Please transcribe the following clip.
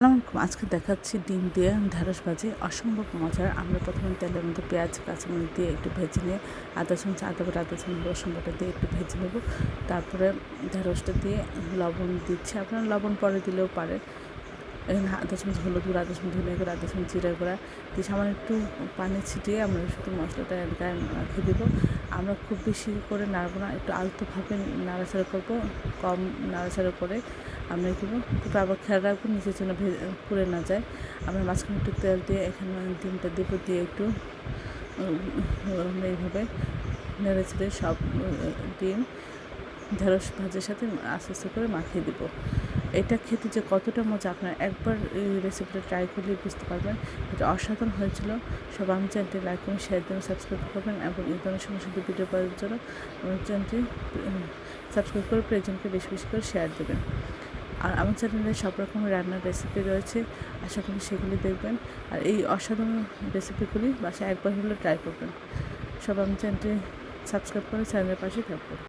আসসালামু আলাইকুম। আজকে দেখাচ্ছি ডিম দিয়ে ঢেঁড়স ভাজি, অসম্ভব মজার। আমরা প্রথমে তেলের মধ্যে পেঁয়াজ কাঁচামরিচ দিয়ে একটু ভেজে নিয়ে আদা চামচ আদা বাটা আদা চামচ রসুন বাটা দিয়ে একটু ভেজে নেব। তারপরে ঢেঁড়সটা দিয়ে লবণ দিচ্ছি, আপনারা লবণ পরে দিলেও পারে। এখানে আদা চামচ হলুদ গুঁড়া, আদা চামচ ধনিয়া গুঁড়া, আদা চামচ জিরা গুঁড়া দিয়ে সামান্য একটু পানি ছিটিয়ে আমরা শুধু মশলাটা গায়ে মাখিয়ে দেবো। আমরা খুব বেশি করে নাড়বো না, একটু আলতোভাবে নাড়াচাড়া করবো, কম নাড়াচাড়া করে আমরা কী করবো, একটু আবার খেয়াল রাখবো নিচের জন্য পুড়ে না যায়। আমরা মাঝখানে একটু তেল দিয়ে এখানে ডিমটা দেবো, দিয়ে একটু এইভাবে নেড়ে ছেড়ে সব ডিম ঢেঁড়স ভাজির সাথে আস্তে আস্তে করে মাখিয়ে দেবো। এটা খেতে যে কতটা মজা, আপনারা একবার এই রেসিপিটা ট্রাই করলে বুঝতে পারবেন। এটা অসাধারণ হয়েছিল। সব আমার চ্যানেলটি লাইক করুন, শেয়ার দেবেন, সাবস্ক্রাইব করবেন এবং এই ধরনের সময় শুধু ভিডিও পাওয়ার জন্য আমার চ্যানেলটি সাবস্ক্রাইব করে প্রয়োজনকে বেশি বেশি করে শেয়ার দেবেন। আর আমার চ্যানেলে সব রকমের রান্নার রেসিপি রয়েছে, আশা করি সেগুলি দেখবেন। আর এই অসাধারণ রেসিপিগুলি বাসায় একবার হলে ট্রাই করবেন। সব আমার চ্যানেলটি সাবস্ক্রাইব করে চ্যানেলের পাশে থাকবেন।